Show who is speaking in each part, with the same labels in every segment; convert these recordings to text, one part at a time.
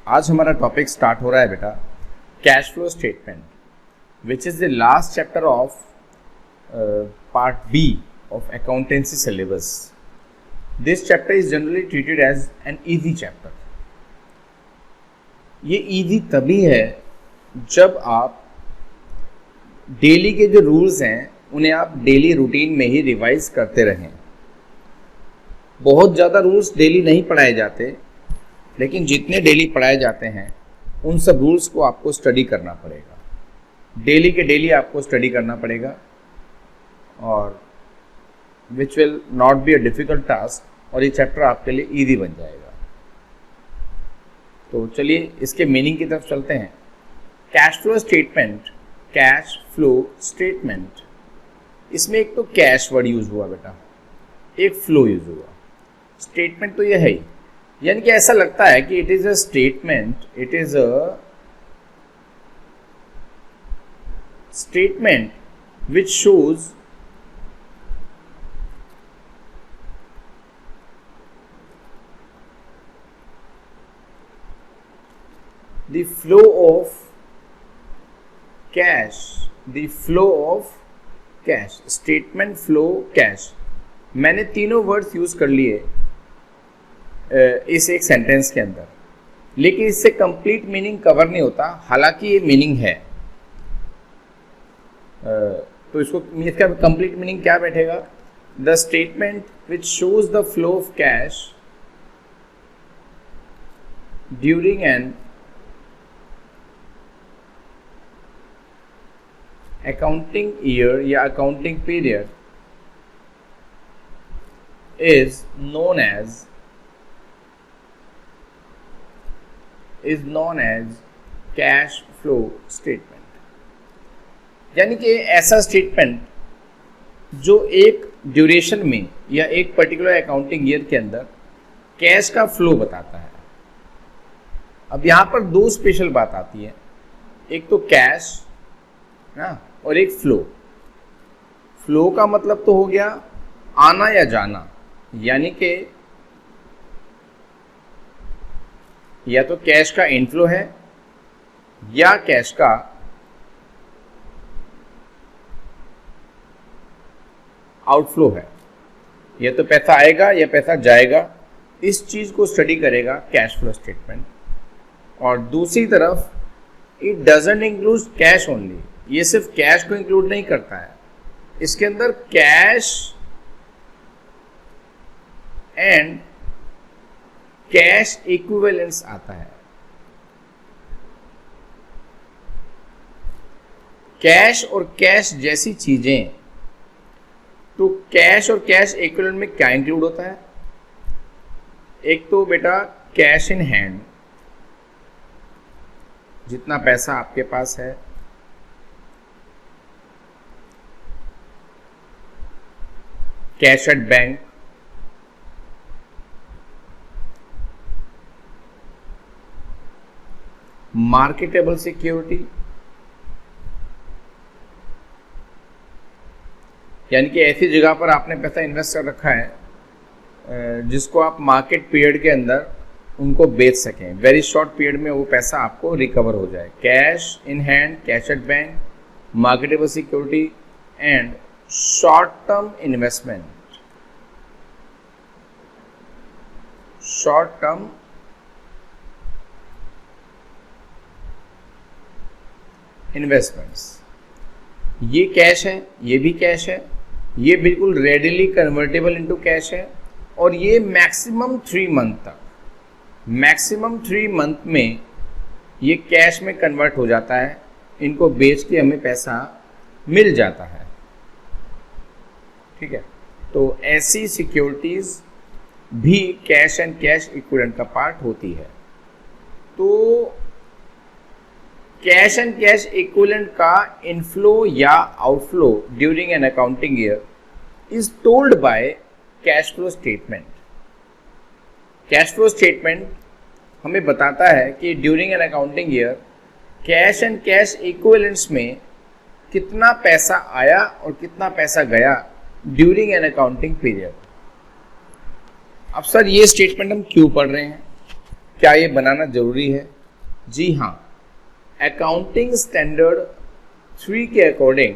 Speaker 1: आज हमारा topic start हो रहा है बेटा cash flow statement, which is the last chapter of part B of accountancy syllabus. This chapter is generally treated as an easy chapter. ये easy तभी है जब आप डेली के जो रूल्स हैं उन्हें आप डेली रूटीन में ही रिवाइज करते रहें. बहुत ज़्यादा रूल्स डेली नहीं पढ़ाए जाते, लेकिन जितने डेली पढ़ाए जाते हैं उन सब रूल्स को आपको स्टडी करना पड़ेगा. डेली के डेली आपको स्टडी करना पड़ेगा और which will not be a difficult task, और ये चैप्टर आपके लिए ईजी बन जाएगा. तो चलिए इसके मीनिंग की तरफ चलते हैं. Cash flow statement, cash flow statement, इसमें एक तो कैश वर्ड यूज हुआ बेटा, एक फ्लो यूज हुआ. स्टेटमेंट तो यह है ही, यानी कि ऐसा लगता है कि it is a statement, it is a statement which shows the flow of cash, the flow of cash, statement flow cash. मैंने तीनों वर्ड्स यूज कर लिए इस एक सेंटेंस के अंदर, लेकिन इससे कंप्लीट मीनिंग कवर नहीं होता. हालांकि ये मीनिंग है, तो इसका कंप्लीट मीनिंग क्या बैठेगा? The statement which shows the flow of cash during an accounting year या accounting period is known as cash flow statement. यानी कि ऐसा स्टेटमेंट जो एक ड्यूरेशन में या एक पर्टिकुलर अकाउंटिंग ईयर के अंदर कैश का फ्लो बताता है. अब यहाँ पर दो स्पेशल बात आती है, एक तो कैश ना, और एक फ्लो. फ्लो का मतलब तो हो गया आना या जाना, यानी कि या तो कैश का इनफ्लो है या कैश का आउटफ्लो है. या तो पैसा आएगा या पैसा जाएगा, इस चीज को स्टडी करेगा कैश फ्लो स्टेटमेंट. और दूसरी तरफ it doesn't include cash only, ये सिर्फ कैश को इंक्लूड नहीं करता है, इसके अंदर कैश एंड कैश इक्विवेलेंट्स आता है. कैश और कैश जैसी चीजें, तो कैश और कैश इक्विवेलेंट में क्या इंक्लूड होता है? एक तो बेटा कैश इन हैंड, जितना पैसा आपके पास है, cash at bank, marketable security, यानी कि ऐसी जगह पर आपने पैसा इन्वेस्ट कर रखा है जिसको आप मार्केट पीरियड के अंदर उनको बेच सकें, वेरी शॉर्ट पीरियड में वो पैसा आपको रिकवर हो जाए. Cash in hand, cash at bank, marketable security and short term investment. Short term investments, ये कैश है, ये भी कैश है, ये बिल्कुल रेडिली कन्वर्टेबल इनटू कैश है, और ये मैक्सिमम 3 मंथ तक, मैक्सिमम 3 मंथ में ये कैश में कन्वर्ट हो जाता है. इनको बेच के हमें पैसा मिल जाता है. ठीक है, तो ऐसी सिक्योरिटीज भी कैश एंड कैश इक्विवेलेंट का पार्ट होती है. तो कैश एंड कैश इक्विवेलेंट का इनफ्लो या outflow during an accounting year is told by cash flow statement. Cash flow statement हमें बताता है कि during an accounting year cash and cash equivalents में कितना पैसा आया और कितना पैसा गया ड्यूरिंग एन अकाउंटिंग पीरियड. अब सर ये स्टेटमेंट हम क्यों पढ़ रहे हैं? क्या ये बनाना जरूरी है? जी हाँ, अकाउंटिंग स्टैंडर्ड 3 के according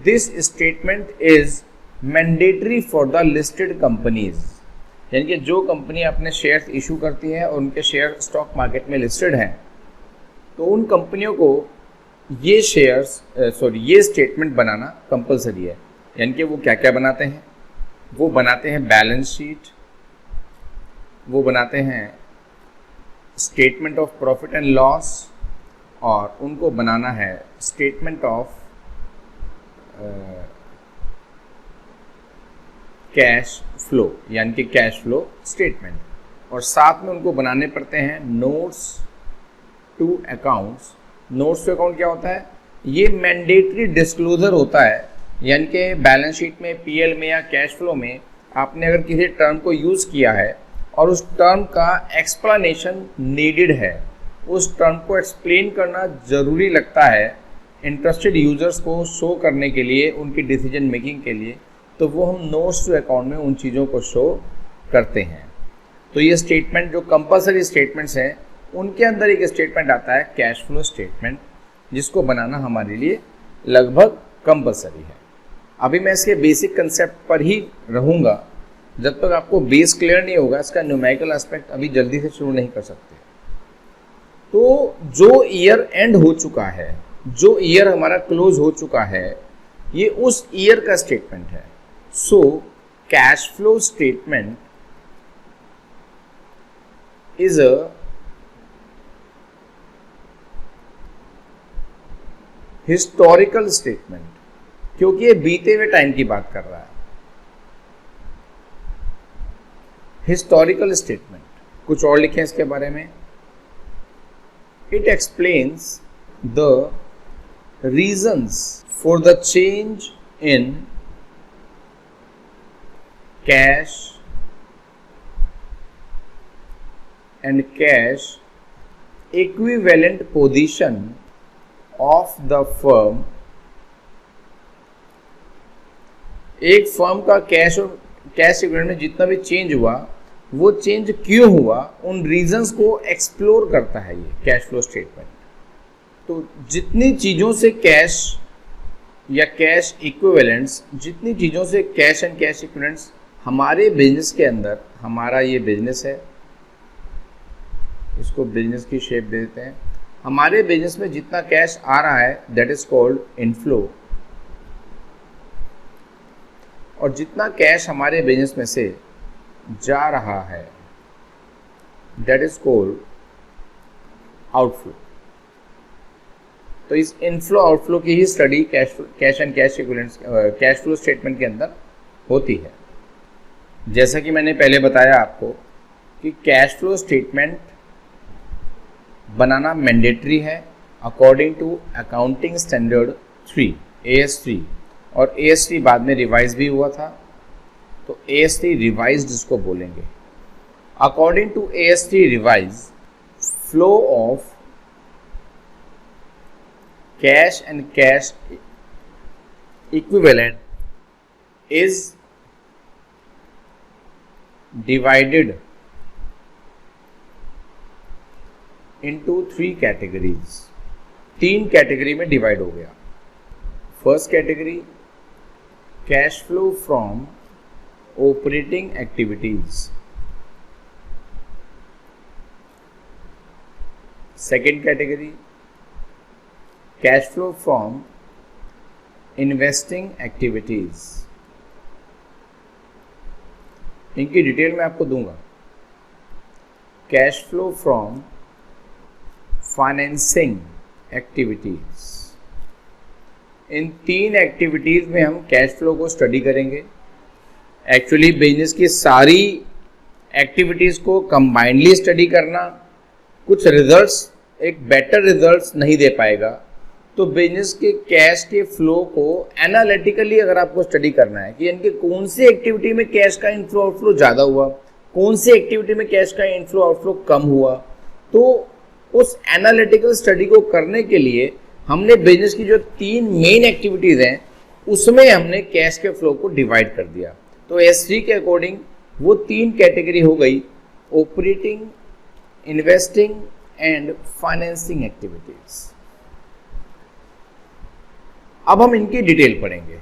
Speaker 1: this statement is mandatory for the listed companies, यानी कि जो कंपनी अपने शेयर्स इशू करती है और उनके शेयर स्टॉक मार्केट में लिस्टेड हैं, तो उन कंपनियों को ये ये स्टेटमेंट बनाना कंपलसरी है। यानी कि वो क्या क्या बनाते हैं? वो बनाते हैं बैलेंस शीट, वो बनाते हैं statement of profit and loss, और उनको बनाना है स्टेटमेंट ऑफ कैश फ्लो, यानी कि कैश फ्लो स्टेटमेंट, और साथ में उनको बनाने पड़ते हैं notes to accounts. Notes to account क्या होता है? ये मैंडेटरी डिस्क्लोजर होता है, यानी कि बैलेंस शीट में, पीएल में या कैश फ्लो में आपने अगर किसी टर्म को यूज़ किया है और उस टर्म का एक्सप्लेनेशन नीडेड है, उस टर्म को एक्सप्लेन करना ज़रूरी लगता है इंटरेस्टेड यूजर्स को शो करने के लिए, उनकी डिसीजन मेकिंग के लिए, तो वो हम नोट्स टू अकाउंट में उन चीज़ों को शो करते हैं। तो ये स्टेटमेंट जो कंपलसरी स्टेटमेंट्स हैं, उनके अंदर एक स्टेटमेंट आता है कैश फ्लो स्टेटमेंट, जिसको बनाना हमारे लिए लगभग कंपलसरी है। अभी मैं इसके बेसिक कंसेप्ट पर ही रहूँगा, जब तक आपको बेस क्लियर नहीं होगा, इसका न्यूमेरिकल एस्पेक्ट अभी जल्दी से शुरू नहीं कर सकते। तो जो ईयर एंड हो चुका है, जो ईयर हमारा क्लोज हो चुका है, ये उस ईयर का स्टेटमेंट है। So cash flow statement is a historical statement, क्योंकि ये बीते हुए टाइम की बात कर रहा है। हिस्टोरिकल स्टेटमेंट, कुछ और लिखें इसके बारे में। It explains the reasons for the change in cash and cash equivalent position of the firm. एक फर्म का कैश और कैश इक्विवेलेंट में जितना भी चेंज हुआ, वो चेंज क्यों हुआ, उन रीजंस को एक्सप्लोर करता है ये कैश फ्लो स्टेटमेंट। तो जितनी चीज़ों से कैश या कैश इक्विवेलेंट्स, जितनी चीज़ों से कैश एंड कैश इक्विवेलेंट्स हमारे बिजनेस के अंदर, हमारा ये बिजनेस है, इसको बिजनेस की शेप दे देते हैं। हमारे बिजनेस में जितना कैश आ रहा है दैट इज कॉल्ड इनफ्लो, और जितना कैश हमारे बिजनेस में से जा रहा है दैट इज कॉल्ड आउटफ्लो। तो इस इनफ्लो आउटफ्लो की ही study cash and cash equivalents, cash flow statement के अंदर होती है। जैसा कि मैंने पहले बताया आपको कि कैश फ्लो स्टेटमेंट बनाना मैंडेटरी है according to accounting standard 3 AS3, और AS3 बाद में रिवाइज भी हुआ था, तो AS3 रिवाइज्ड इसको बोलेंगे। According to AS3 revise, flow of cash and cash equivalent is divided into 3 categories. 3 category में डिवाइड हो गया। First category cash flow from operating activities, second category cash flow from investing activities. इनकी detail मैं आपको दूंगा। Cash flow from financing activities. इन 3 activities में हम कैश फ्लो को स्टडी करेंगे। एक्चुअली बिजनेस की सारी एक्टिविटीज को कंबाइंडली स्टडी करना कुछ रिजल्ट्स, एक बेटर रिजल्ट्स नहीं दे पाएगा। तो बिजनेस के कैश के फ्लो को एनालिटिकली अगर आपको स्टडी करना है कि इनके कौन सी एक्टिविटी में कैश का इनफ्लो आउटफ्लो ज़्यादा हुआ, कौन सी एक्टिविटी में कैश का इनफ्लो आउटफ्लो कम हुआ, तो उस एनालिटिकल स्टडी को करने के लिए हमने बिजनेस की जो 3 मेन एक्टिविटीज़ हैं उसमें हमने कैश के फ्लो को डिवाइड कर दिया। तो S3 के अकॉर्डिंग वो 3 कैटेगरी हो गई, operating, investing and financing activities. अब हम इनकी डिटेल पढ़ेंगे।